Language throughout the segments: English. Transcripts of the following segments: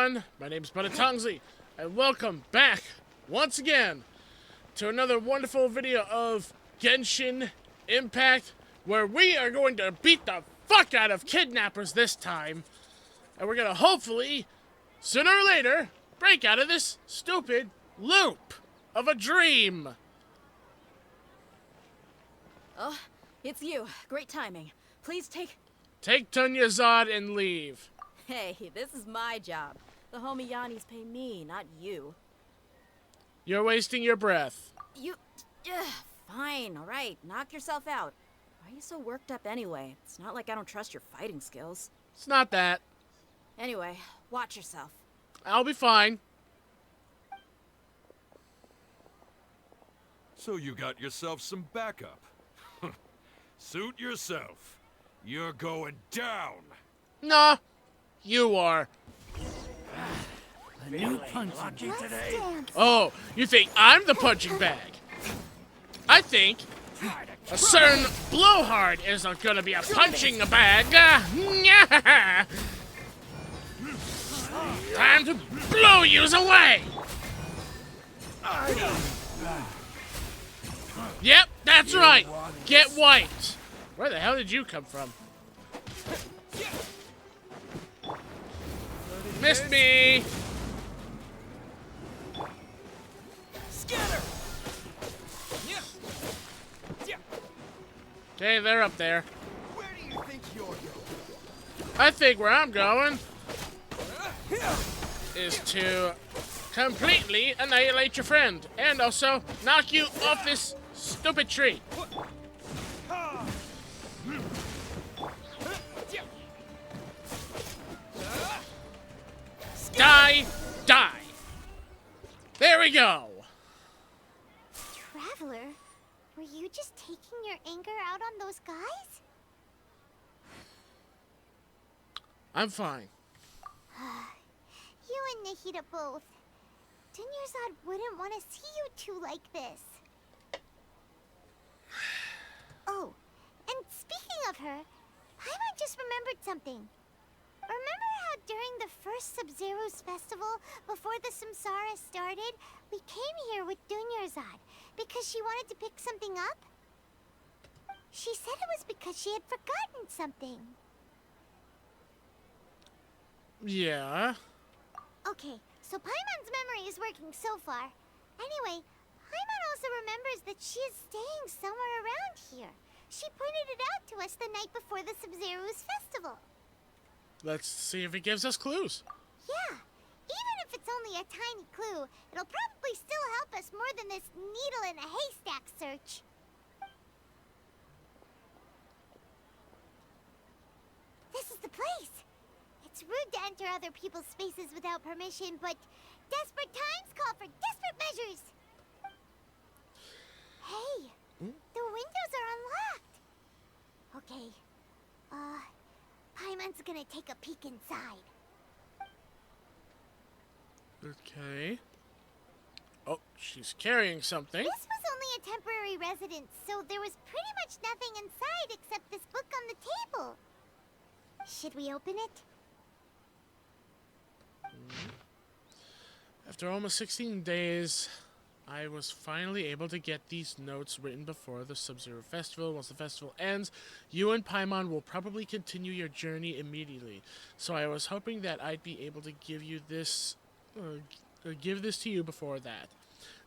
everyone, my name is Tongsly, and welcome back, once again, to another wonderful video of Genshin Impact, where we are going to beat the fuck out of kidnappers this time, and we're gonna hopefully, sooner or later, break out of this stupid loop of a dream. Oh, it's you. Great timing. Please take Tunyazad and leave. Hey, this is my job. The homie Yanni's pay me, not you. You're wasting your breath. Fine, alright. Knock yourself out. Why are you so worked up anyway? It's not like I don't trust your fighting skills. It's not that. Anyway, watch yourself. I'll be fine. So you got yourself some backup. Suit yourself. You're going down. Nah, you are. A new punching today. Oh, you think I'm the punching bag? I think a certain blowhard is gonna be a punching bag. Time to blow yous away. Yep, that's right. Get wiped. Where the hell did you come from? Missed me. Scatter. Okay, they're up there. Where do you think you're going? I think where I'm going is to completely annihilate your friend and also knock you off this stupid tree. Die, die. There we go. Traveler, were you just taking your anger out on those guys? I'm fine. You and Nahida both. Dunyarzad wouldn't want to see you two like this. Oh, and speaking of her, Paimon just remembered something. Remember how during the first Sub-Zero's festival, before the Samsara started, we came here with Dunyarzad because she wanted to pick something up? She said it was because she had forgotten something. Yeah. Okay, so Paimon's memory is working so far. Anyway, Paimon also remembers that she is staying somewhere around here. She pointed it out to us the night before the Sub-Zero's festival. Let's see if it gives us clues. Yeah, even if it's only a tiny clue, it'll probably still help us more than this needle in a haystack search. This is the place. It's rude to enter other people's spaces without permission, but desperate times call for desperate measures. Hey, the windows are unlocked. Okay, Paimon's gonna take a peek inside. Okay. Oh, she's carrying something. This was only a temporary residence, so there was pretty much nothing inside except this book on the table. Should we open it? After almost 16 days, I was finally able to get these notes written before the Sub-Zero Festival. Once the festival ends, you and Paimon will probably continue your journey immediately. So I was hoping that I'd be able to give you this, give this to you before that.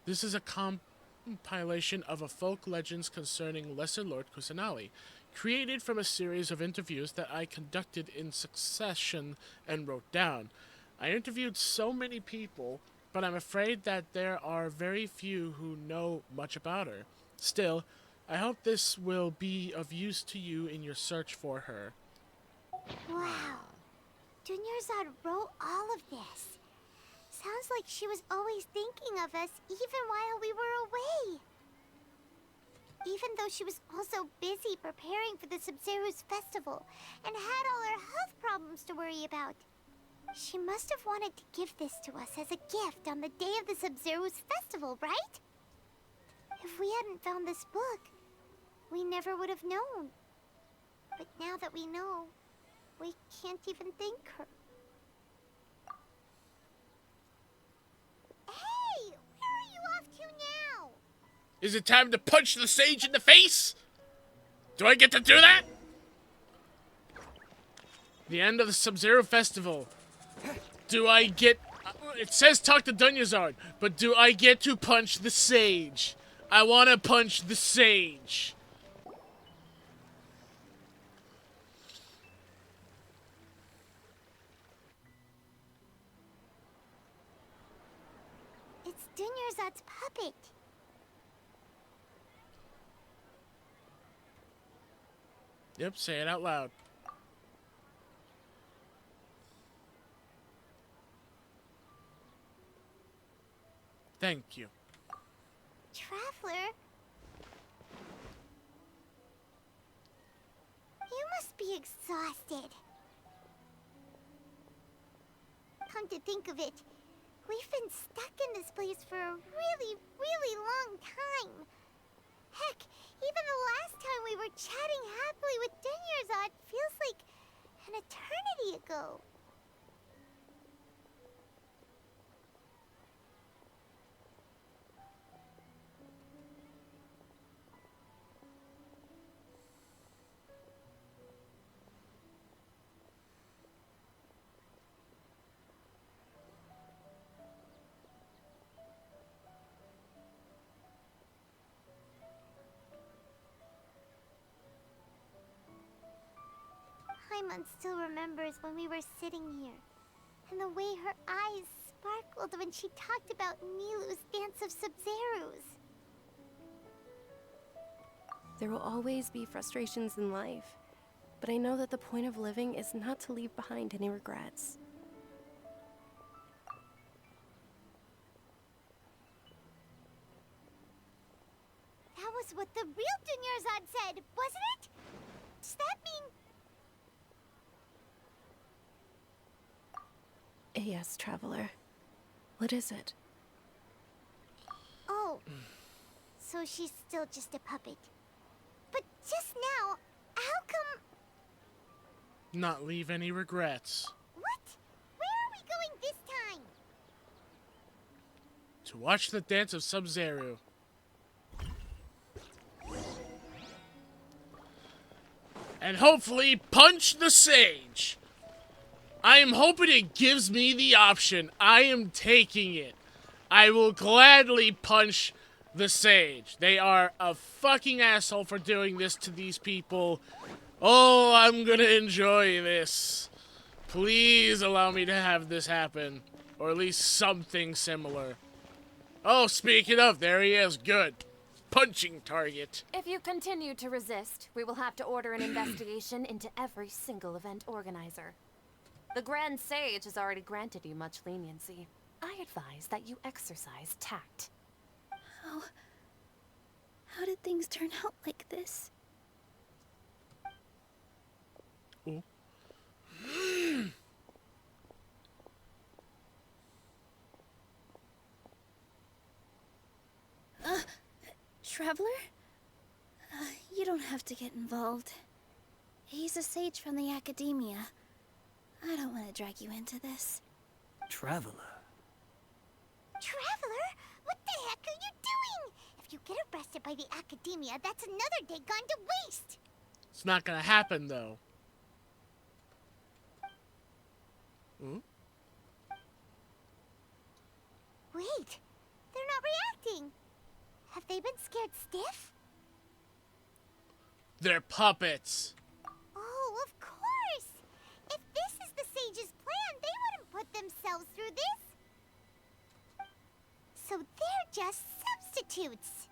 This is a compilation of folk legends concerning Lesser Lord Kusanali, created from a series of interviews that I conducted in succession and wrote down. I interviewed so many people, but I'm afraid that there are very few who know much about her. Still, I hope this will be of use to you in your search for her. Wow. Dunyarzad wrote all of this. Sounds like she was always thinking of us even while we were away. Even though she was also busy preparing for the Sub-Zero's festival and had all her health problems to worry about. She must have wanted to give this to us as a gift on the day of the Sub-Zero's festival, right? If we hadn't found this book, we never would have known. But now that we know, we can't even thank her. Is it time to punch the sage in the face? Do I get to do that? The end of the Sub-Zero Festival. Do I get... It says talk to Dunyazard, but do I get to punch the sage? I want to punch the sage. It's Dunyarzad's puppet. Yep, say it out loud. Thank you. Traveler? You must be exhausted. Come to think of it, we've been stuck in this place for a really, really long time. Heck, even the last time we were chatting happily with Dunyarzad feels like an eternity ago. Paimon still remembers when we were sitting here, and the way her eyes sparkled when she talked about Milu's Dance of Sub-Zerus. There will always be frustrations in life, but I know that the point of living is not to leave behind any regrets. That was what the real Dunyarzad said, wasn't it? Does that mean... Yes, Traveler. What is it? Oh, so she's still just a puppet. But just now, how come... Not leave any regrets. What? Where are we going this time? To watch the Dance of Sub-Zero. And hopefully punch the sage. I am hoping it gives me the option. I am taking it. I will gladly punch the sage. They are a fucking asshole for doing this to these people. Oh, I'm gonna enjoy this. Please allow me to have this happen. Or at least something similar. Oh, speaking of, there he is. Good. Punching target. If you continue to resist, we will have to order an investigation into every single event organizer. The Grand Sage has already granted you much leniency. I advise that you exercise tact. How did things turn out like this? Ooh. Traveler? You don't have to get involved. He's a sage from the academia. I don't want to drag you into this. Traveler. Traveler? What the heck are you doing? If you get arrested by the academia, that's another day gone to waste. It's not gonna happen, though. Ooh. Wait, they're not reacting. Have they been scared stiff? They're puppets. Oh, of course! If this is the sage's plan, they wouldn't put themselves through this. So they're just substitutes.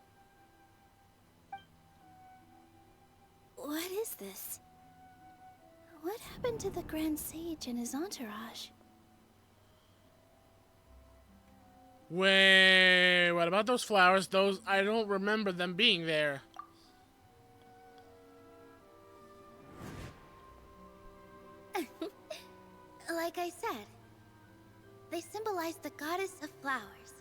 What is this? What happened to the Grand Sage and his entourage? Wait, what about those flowers? Those, I don't remember them being there. Like I said, they symbolize the goddess of flowers.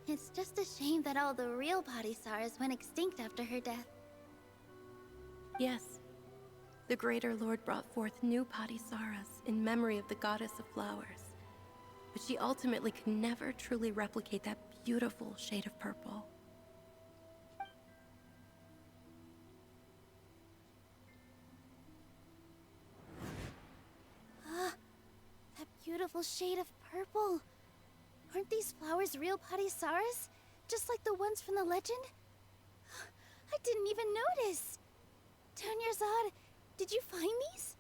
It's just a shame that all the real Bodhisattvas went extinct after her death. Yes. The Greater Lord brought forth new Bodhisattvas in memory of the goddess of flowers. But she ultimately could never truly replicate that beautiful shade of purple. beautiful shade of purple. Aren't these flowers real Padisaras? Just like the ones from the legend? I didn't even notice. Dunyarzad, did you find these?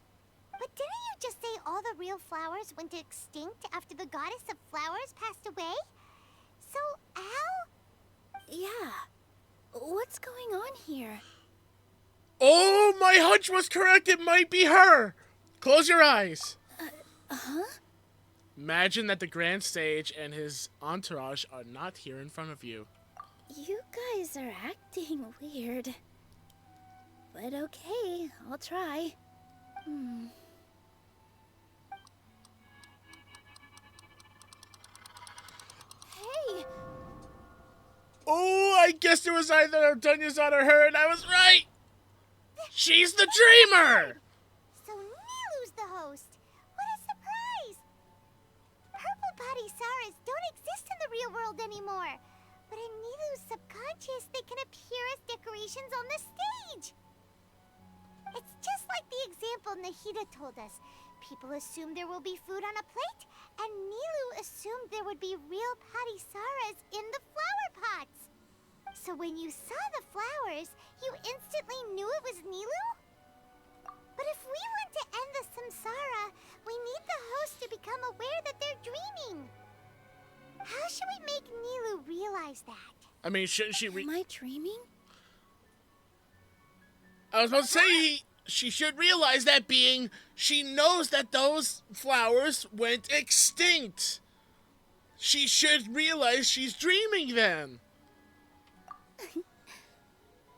But didn't you just say all the real flowers went extinct after the goddess of flowers passed away? So, how? Yeah. What's going on here? Oh, my hunch was correct. It might be her. Close your eyes. Huh? Imagine that the Grand Sage and his entourage are not here in front of you. You guys are acting weird. But okay, I'll try. Hey! Oh, I guess it was either Dunyarzad or her, and I was right. She's the dreamer. So Nilu's the host. What a surprise! Purple Padisaras don't exist in the real world anymore. But in Nilu's subconscious, they can appear as decorations on the stage. It's just like the example Nahida told us. People assumed there will be food on a plate, and Nilu assumed there would be real Padisaras in the flower pots. So when you saw the flowers, you instantly knew it was Nilu? But if we want to end the samsara, we need the host to become aware that they're dreaming. How should we make Nilu realize that? I mean, shouldn't she Am I dreaming? I was about to say she should realize that, being she knows that those flowers went extinct. She should realize she's dreaming then.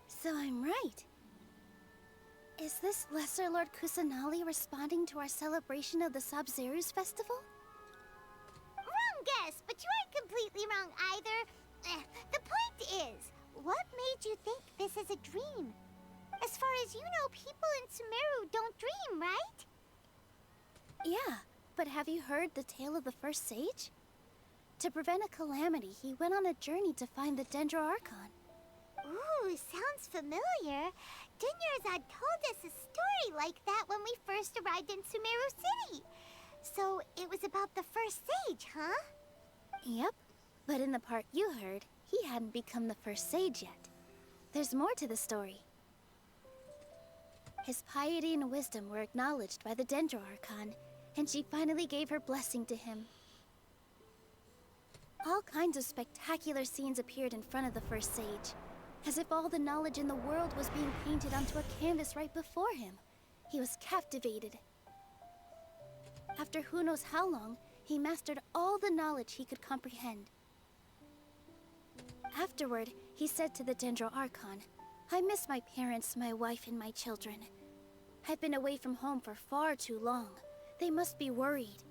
So I'm right. Is this Lesser Lord Kusanali responding to our celebration of the Sabzeruz festival? Wrong guess, but you aren't completely wrong either. The point is, what made you think this is a dream? As far as you know, people in Sumeru don't dream, right? Yeah, but have you heard the tale of the first sage? To prevent a calamity, he went on a journey to find the Dendro Archon. Ooh, sounds familiar. Dunyarzad told us a story like that when we first arrived in Sumeru City. So it was about the first sage, huh? Yep, but in the part you heard, he hadn't become the first sage yet. There's more to the story. His piety and wisdom were acknowledged by the Dendro Archon, and she finally gave her blessing to him. All kinds of spectacular scenes appeared in front of the first sage, as if all the knowledge in the world was being painted onto a canvas right before him. He was captivated. After who knows how long, he mastered all the knowledge he could comprehend. Afterward, he said to the Dendro Archon, "I miss my parents, my wife, and my children. I've been away from home for far too long. They must be worried."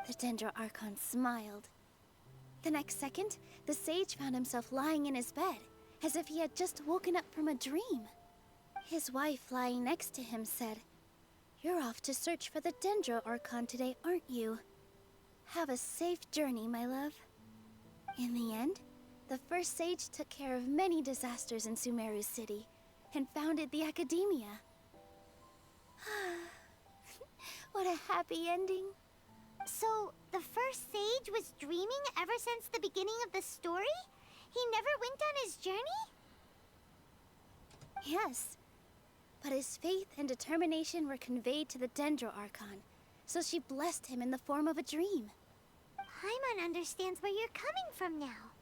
The Dendro Archon smiled. The next second, the sage found himself lying in his bed, as if he had just woken up from a dream. His wife, lying next to him, said, "You're off to search for the Dendro Archon today, aren't you? Have a safe journey, my love." In the end, the first sage took care of many disasters in Sumeru City, and founded the Academia. What a happy ending. So, the first sage was dreaming ever since the beginning of the story? He never went on his journey? Yes, but his faith and determination were conveyed to the Dendro Archon, so she blessed him in the form of a dream. Paimon understands where you're coming from now.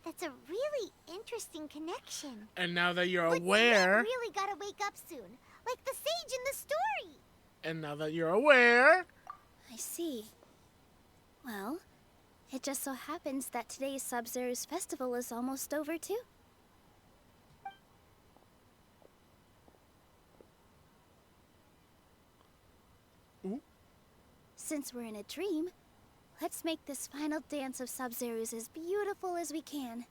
That's a really interesting connection. And now that you're But aware, you really gotta wake up soon, like the sage in the story. and now that you're aware, I see. Well, it just so happens that today's Sabzeruz festival is almost over too. Ooh. Since we're in a dream, let's make this final dance of Sabzeruz as beautiful as we can.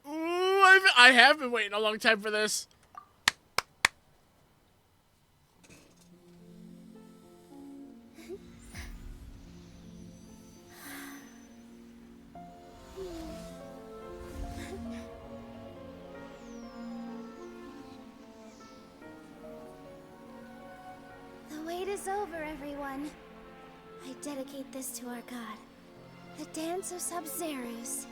ooh, I have been waiting a long time for this. The wait is over, everyone. dedicate this to our god, the Dance of Sub-Zerus.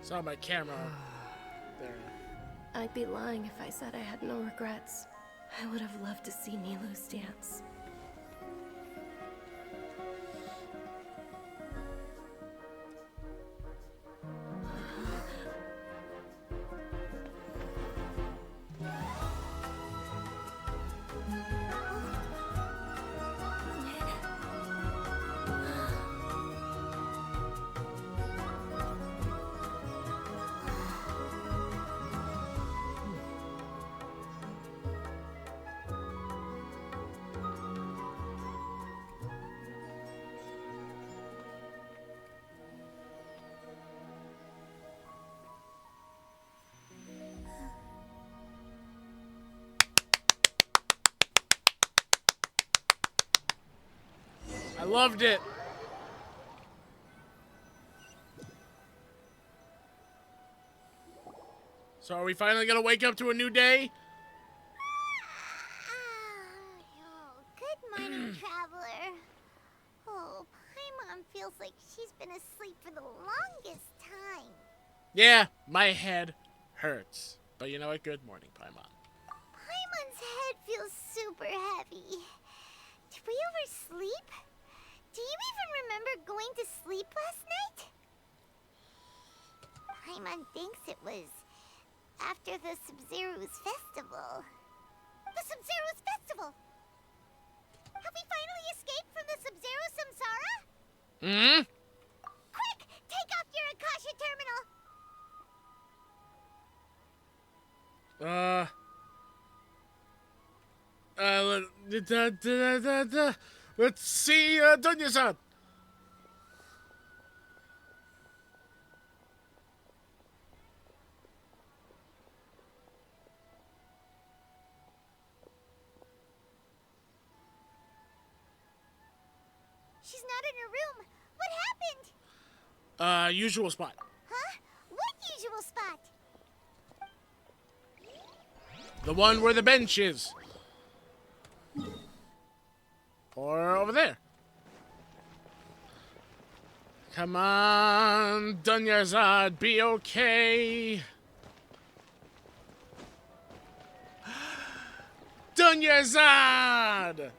Saw my camera there. I'd be lying if I said I had no regrets. I would have loved to see Nilou's dance. I loved it. So are we finally gonna wake up to a new day? Oh, good morning, traveler. Oh, Paimon feels like she's been asleep for the longest time. Yeah, my head hurts. But you know what? Good morning, Paimon. Paimon's head feels super heavy. Did we oversleep? Do you even remember going to sleep last night? Paimon thinks it was after the Sub-Zerus festival. The Sub-Zerus festival! Have we finally escaped from the Sub-Zero samsara? Hmm? Quick! Take off your Akasha terminal! Let's see, Dunya-san. She's not in her room. What happened? Usual spot. Huh? What usual spot? The one where the bench is. Or over there. Come on, Dunya-san, be okay. Dunya-san!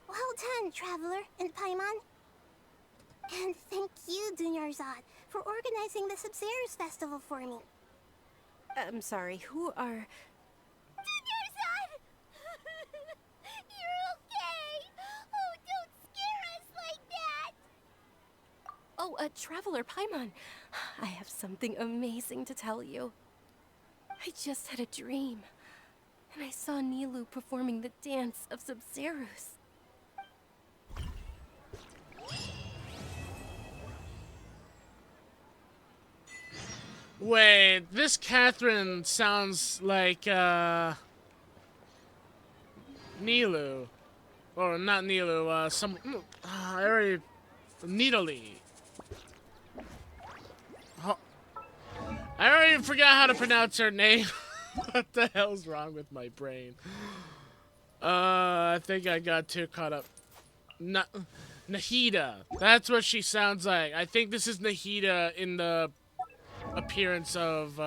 Well done, Traveler and Paimon. And thank you, Dunyarzad, for organizing the Sub-Zerus festival for me. I'm sorry, who are... Dunyarzad! You're okay! Oh, don't scare us like that! Oh, Traveler Paimon. I have something amazing to tell you. I just had a dream, and I saw Nilou performing the Dance of Sub-Zerus. Wait, this Catherine sounds like, Nilou. Or not Nilou, I already... Nidalee. Oh, I already forgot how to pronounce her name. What the hell's wrong with my brain? I think I got too caught up. Nahida. That's what she sounds like. I think this is Nahida in the appearance of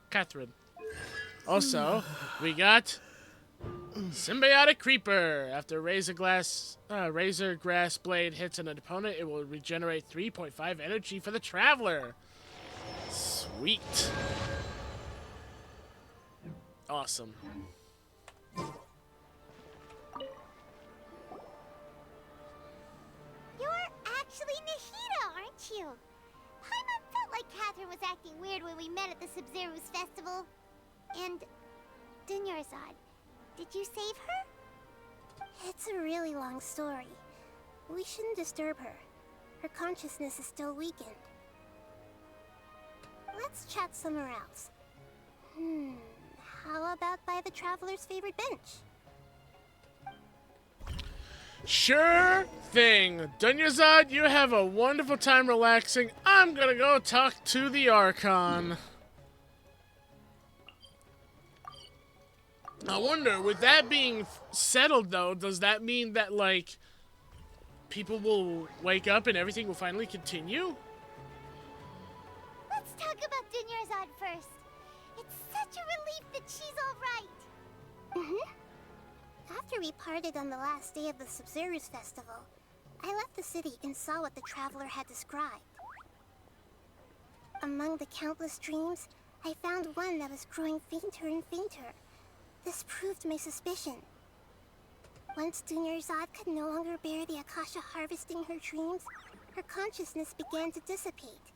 Catherine. Also, we got Symbiotic Creeper. After Razor Grass Blade hits an opponent, it will regenerate 3.5 energy for the Traveler. Sweet. Awesome. You're actually Nahida, aren't you? Paimon felt like Catherine was acting weird when we met at the Sub-Zero's festival. And Dunyarzad, did you save her? It's a really long story. We shouldn't disturb her. Her consciousness is still weakened. Let's chat somewhere else. How about by the Traveler's favorite bench? Sure thing. Dunyarzad, you have a wonderful time relaxing. I'm gonna go talk to the Archon. I wonder, with that being settled though, does that mean that, like, people will wake up and everything will finally continue? Let's talk about Dunyarzad first. It's such a relief that she's alright. After we parted on the last day of the Sub-Zero's festival, I left the city and saw what the Traveler had described. Among the countless dreams, I found one that was growing fainter and fainter. This proved my suspicion. Once Dunyarzad could no longer bear the Akasha harvesting her dreams, her consciousness began to dissipate.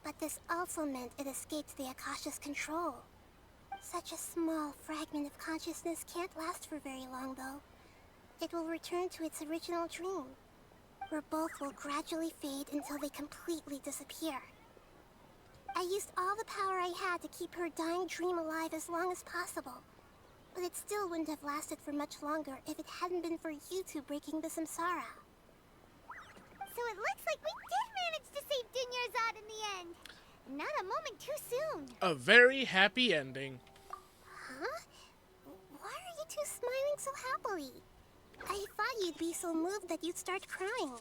But this also meant it escaped the Akasha's control. Such a small fragment of consciousness can't last for very long, though. It will return to its original dream, where both will gradually fade until they completely disappear. I used all the power I had to keep her dying dream alive as long as possible, but it still wouldn't have lasted for much longer if it hadn't been for you two breaking the samsara. So it looks like we did manage to save Dunyarzad in the end. Not a moment too soon. A very happy ending. Huh? Why are you two smiling so happily? I thought you'd be so moved that you'd start crying.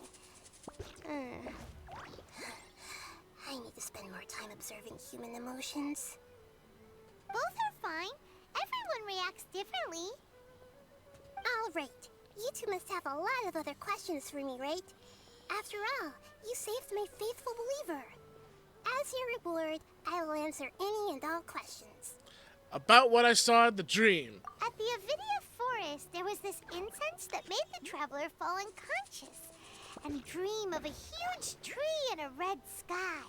I need to spend more time observing human emotions. Both are fine. Everyone reacts differently. All right. You two must have a lot of other questions for me, right? After all, you saved my faithful believer. As your reward, I will answer any and all questions. About what I saw in the dream. At the Avidia Forest, there was this incense that made the Traveler fall unconscious and dream of a huge tree and a red sky.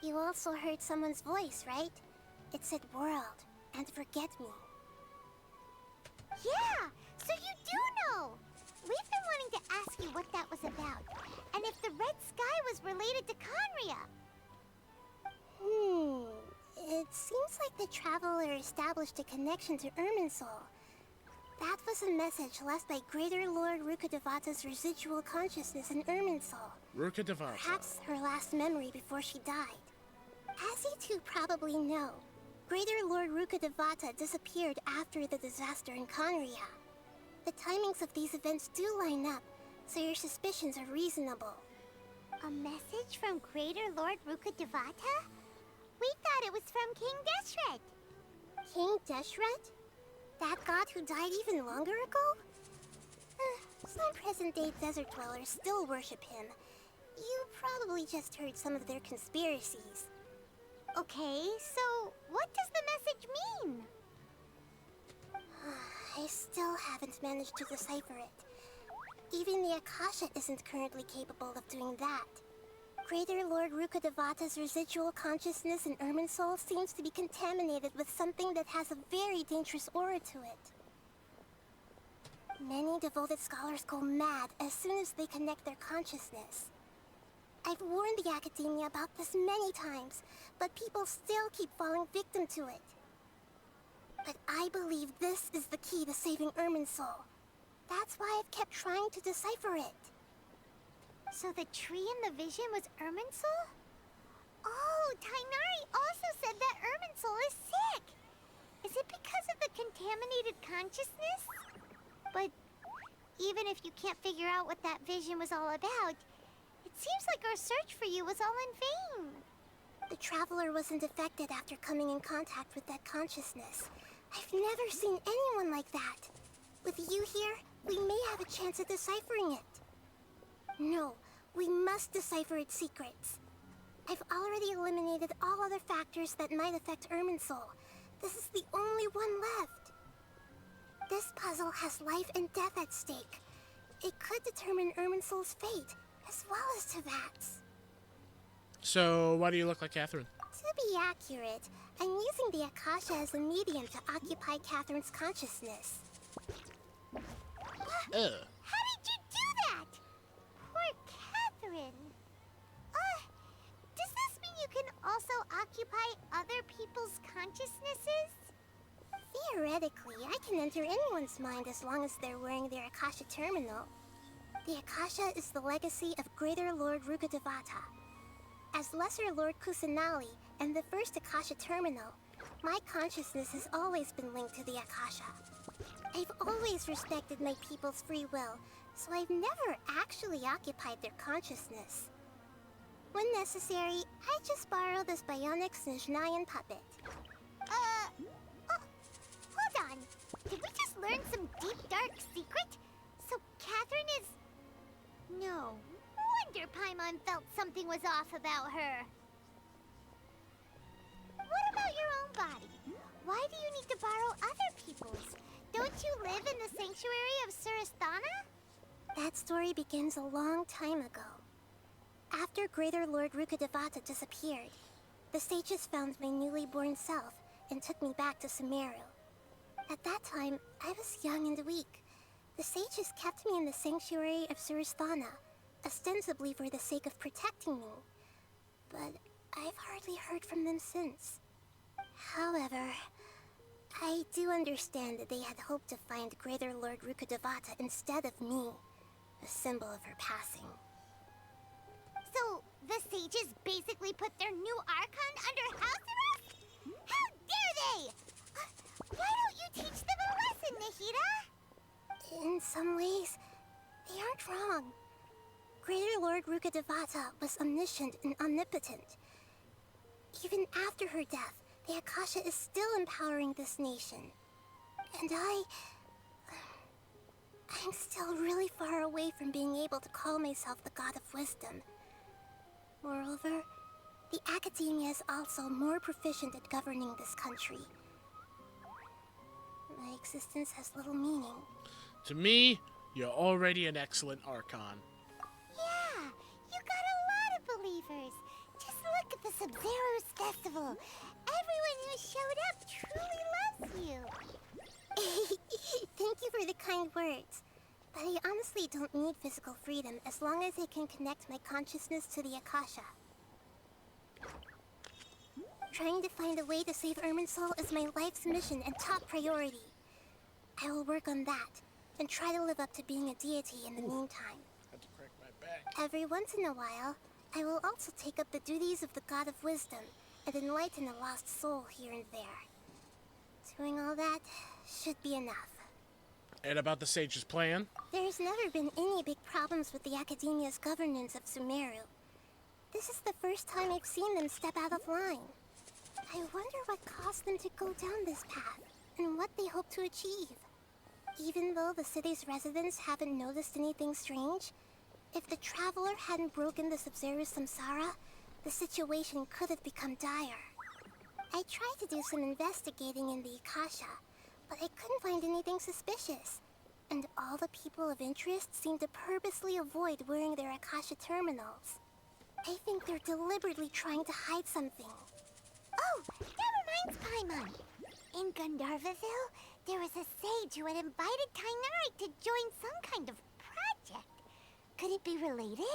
You also heard someone's voice, right? It said world and forget me. Yeah, so you do know! We've been wanting to ask you what that was about, and if the red sky was related to Conria. It seems like the Traveler established a connection to Irminsul. That was a message left by Greater Lord Rukkhadevata's residual consciousness in Irminsul. Rukkhadevata. Perhaps her last memory before she died. As you two probably know, Greater Lord Rukkhadevata disappeared after the disaster in Conria. The timings of these events do line up, so your suspicions are reasonable. A message from Greater Lord Rukkhadevata? We thought it was from King Deshret. King Deshret? That god who died even longer ago? Some present-day desert dwellers still worship him. You probably just heard some of their conspiracies. Okay, so what does the message mean? I still haven't managed to decipher it. Even the Akasha isn't currently capable of doing that. Greater Lord Rukkhadevata's residual consciousness in Irminsul seems to be contaminated with something that has a very dangerous aura to it. Many devoted scholars go mad as soon as they connect their consciousness. I've warned the Academia about this many times, but people still keep falling victim to it. But I believe this is the key to saving Irminsul. That's why I've kept trying to decipher it. So the tree in the vision was Irminsul? Oh, Tainari also said that Irminsul is sick. Is it because of the contaminated consciousness? But even if you can't figure out what that vision was all about, it seems like our search for you was all in vain. The Traveler wasn't affected after coming in contact with that consciousness. I've never seen anyone like that. With you here, we may have a chance at deciphering it. No, we must decipher its secrets. I've already eliminated all other factors that might affect Irminsul. This is the only one left. This puzzle has life and death at stake. It could determine Irminsul's fate, as well as Tevat's. So, why do you look like Catherine? To be accurate, I'm using the Akasha as a medium to occupy Catherine's consciousness. Ugh. How did you do that? Poor Catherine. Does this mean you can also occupy other people's consciousnesses? Theoretically, I can enter anyone's mind as long as they're wearing their Akasha terminal. The Akasha is the legacy of Greater Lord Rukkhadevata. As Lesser Lord Kusanali and the first Akasha terminal, my consciousness has always been linked to the Akasha. I've always respected my people's free will, so I've never actually occupied their consciousness. When necessary, I just borrow this bionic Snezhnayan puppet. Hold on. Did we just learn some deep, dark secret? So Catherine is... No wonder Paimon felt something was off about her. What about your own body? Why do you need to borrow other people's? Don't you live in the sanctuary of Surasthana? That story begins a long time ago. After Greater Lord Rukkhadevata disappeared, the sages found my newly born self and took me back to Sumeru. At that time, I was young and weak. The sages kept me in the sanctuary of Surasthana, ostensibly for the sake of protecting me. But I've hardly heard from them since. However, I do understand that they had hoped to find Greater Lord Rukkhadevata instead of me, a symbol of her passing. So, the sages basically put their new Archon under house arrest? How dare they! Why don't you teach them a lesson, Nahida? In some ways, they aren't wrong. Greater Lord Rukkhadevata was omniscient and omnipotent. Even after her death, the Akasha is still empowering this nation. And I'm still really far away from being able to call myself the God of Wisdom. Moreover, the Academia is also more proficient at governing this country. My existence has little meaning. To me, you're already an excellent Archon. Yeah, you got a lot of believers. Just look at the Sub-Zero's festival. Everyone who showed up truly loves you. Thank you for the kind words. But I honestly don't need physical freedom as long as I can connect my consciousness to the Akasha. Trying to find a way to save Irminsul is my life's mission and top priority. I will work on that, and try to live up to being a deity in the meantime. Had to crack my back. Every once in a while, I will also take up the duties of the God of Wisdom and enlighten a lost soul here and there. Doing all that should be enough. And about the sage's plan? There's never been any big problems with the Academia's governance of Sumeru. This is the first time I've seen them step out of line. I wonder what caused them to go down this path, and what they hope to achieve. Even though the city's residents haven't noticed anything strange, if the Traveler hadn't broken the Sub-Zero samsara, the situation could have become dire. I tried to do some investigating in the Akasha, but I couldn't find anything suspicious. And all the people of interest seem to purposely avoid wearing their Akasha terminals. I think they're deliberately trying to hide something. Oh, that reminds Paimon. In Gandharvaville, there was a sage who had invited Tainari to join some kind of project. Could it be related?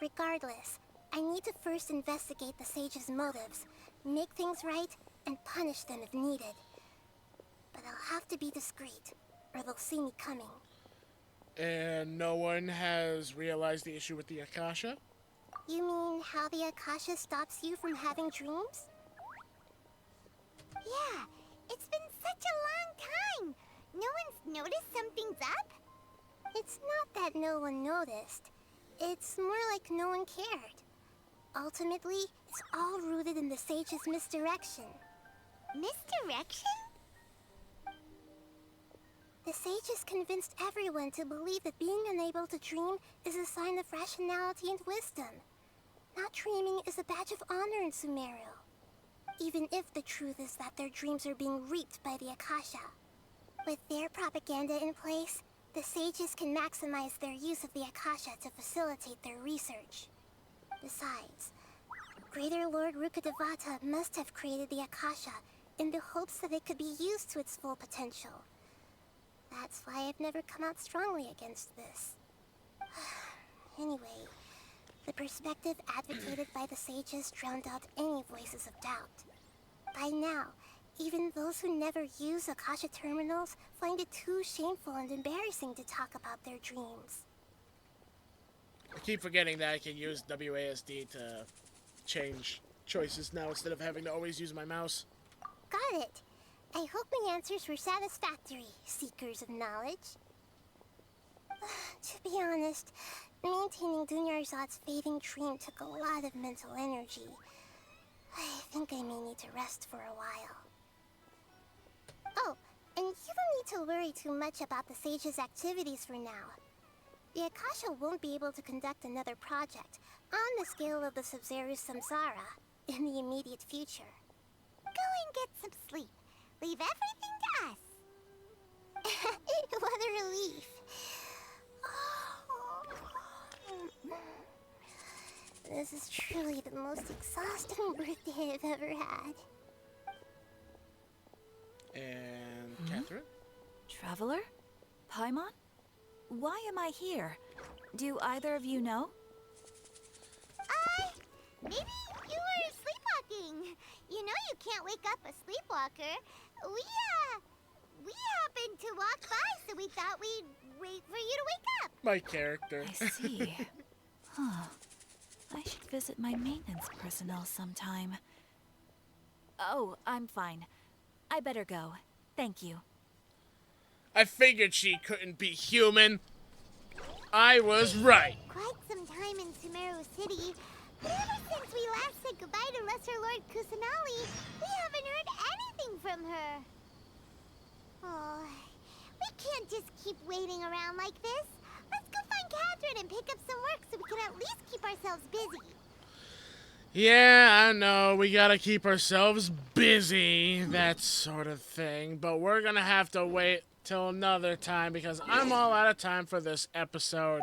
Regardless, I need to first investigate the sage's motives, make things right, and punish them if needed. But I'll have to be discreet, or they'll see me coming. And no one has realized the issue with the Akasha? You mean how the Akasha stops you from having dreams? Yeah, it's been such a long time. No one's noticed something's up? It's not that no one noticed. It's more like no one cared. Ultimately, it's all rooted in the sage's misdirection. Misdirection? The sages convinced everyone to believe that being unable to dream is a sign of rationality and wisdom. Not dreaming is a badge of honor in Sumeru. Even if the truth is that their dreams are being reaped by the Akasha. With their propaganda in place, the sages can maximize their use of the Akasha to facilitate their research. Besides, Greater Lord Rukkhadevata must have created the Akasha in the hopes that it could be used to its full potential. That's why I've never come out strongly against this. Anyway, the perspective advocated by the sages drowned out any voices of doubt. By now, even those who never use Akasha terminals find it too shameful and embarrassing to talk about their dreams. I keep forgetting that I can use WASD to change choices now instead of having to always use my mouse. Got it. I hope my answers were satisfactory, seekers of knowledge. To be honest, maintaining Dunyarzad's fading dream took a lot of mental energy. I think I may need to rest for a while. Oh, and you don't need to worry too much about the sage's activities for now. The Akasha won't be able to conduct another project on the scale of the Sub-Zero Samsara in the immediate future. Go and get some sleep. Leave everything to us. What a relief. This is truly the most exhausting birthday I've ever had. And Catherine? Traveler? Paimon? Why am I here? Do either of you know? Maybe you were sleepwalking. You know you can't wake up a sleepwalker. We happened to walk by, so we thought we'd wait for you to wake up. My character. I see. Huh. I should visit my maintenance personnel sometime. Oh, I'm fine. I better go. Thank you. I figured she couldn't be human. I was right. Quite some time in Sumeru City, but ever since we last said goodbye to Lesser Lord Kusanali, we haven't heard anything from her. Oh, we can't just keep waiting around like this. Let's go find Catherine and pick up some work so we can at least keep ourselves busy. Yeah, I know. We gotta keep ourselves busy, that sort of thing. But we're gonna have to wait till another time because I'm all out of time for this episode.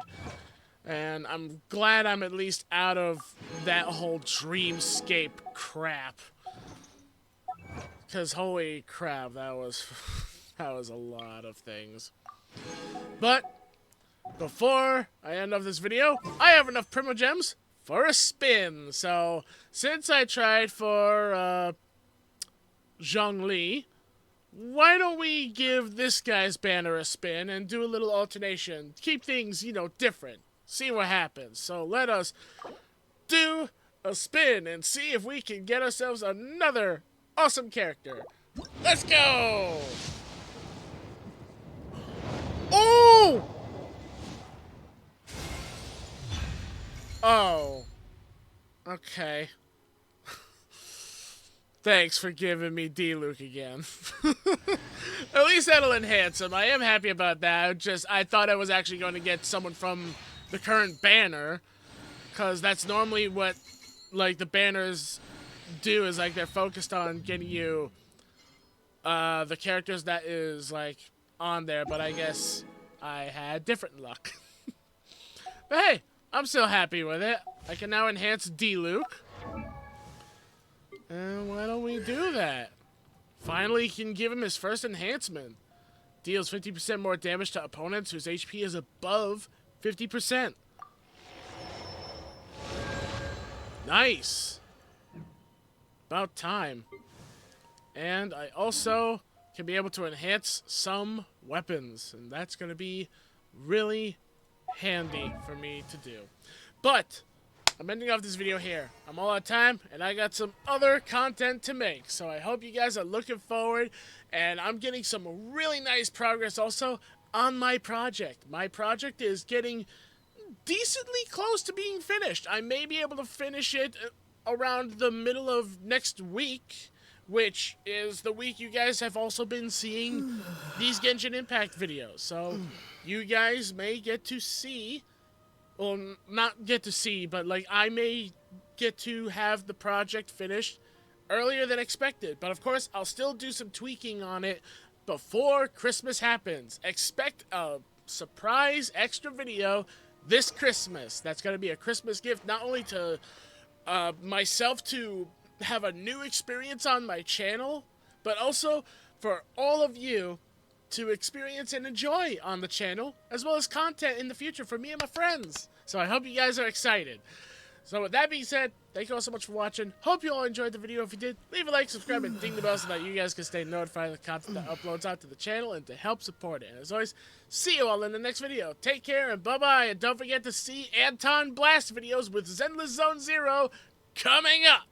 And I'm glad I'm at least out of that whole dreamscape crap. Because holy crap, that was a lot of things. But before I end off this video, I have enough Primogems for a spin. So since I tried for Zhongli, why don't we give this guy's banner a spin and do a little alternation? Keep things, different. See what happens. So let us do a spin and see if we can get ourselves another awesome character. Let's go! Oh! Oh. Okay. Thanks for giving me D-Luke again. At least that'll enhance him. I am happy about that. I thought I was actually going to get someone from the current banner, because that's normally what, the banners do, is, they're focused on getting you, the characters that is, on there, but I guess I had different luck. But hey, I'm still happy with it. I can now enhance D-Luke. And why don't we do that? Finally can give him his first enhancement. Deals 50% more damage to opponents whose HP is above 50%. Nice. About time. And I also can be able to enhance some weapons. And that's going to be really handy for me to do. But I'm ending off this video here. I'm all out of time, and I got some other content to make. So I hope you guys are looking forward, and I'm getting some really nice progress also on my project. My project is getting decently close to being finished. I may be able to finish it around the middle of next week, which is the week you guys have also been seeing these Genshin Impact videos. So you guys may get to see, well, not get to see, but I may get to have the project finished earlier than expected. But of course, I'll still do some tweaking on it before Christmas happens. Expect a surprise extra video this Christmas. That's going to be a Christmas gift not only to myself to have a new experience on my channel, but also for all of you to experience and enjoy on the channel, as well as content in the future for me and my friends. So I hope you guys are excited. So with that being said, thank you all so much for watching. Hope you all enjoyed the video. If you did, leave a like, subscribe, and ding the bell so that you guys can stay notified of the content that uploads out to the channel and to help support it. And as always, see you all in the next video. Take care and bye-bye. And don't forget to see Anton Blast videos with Zenless Zone Zero coming up.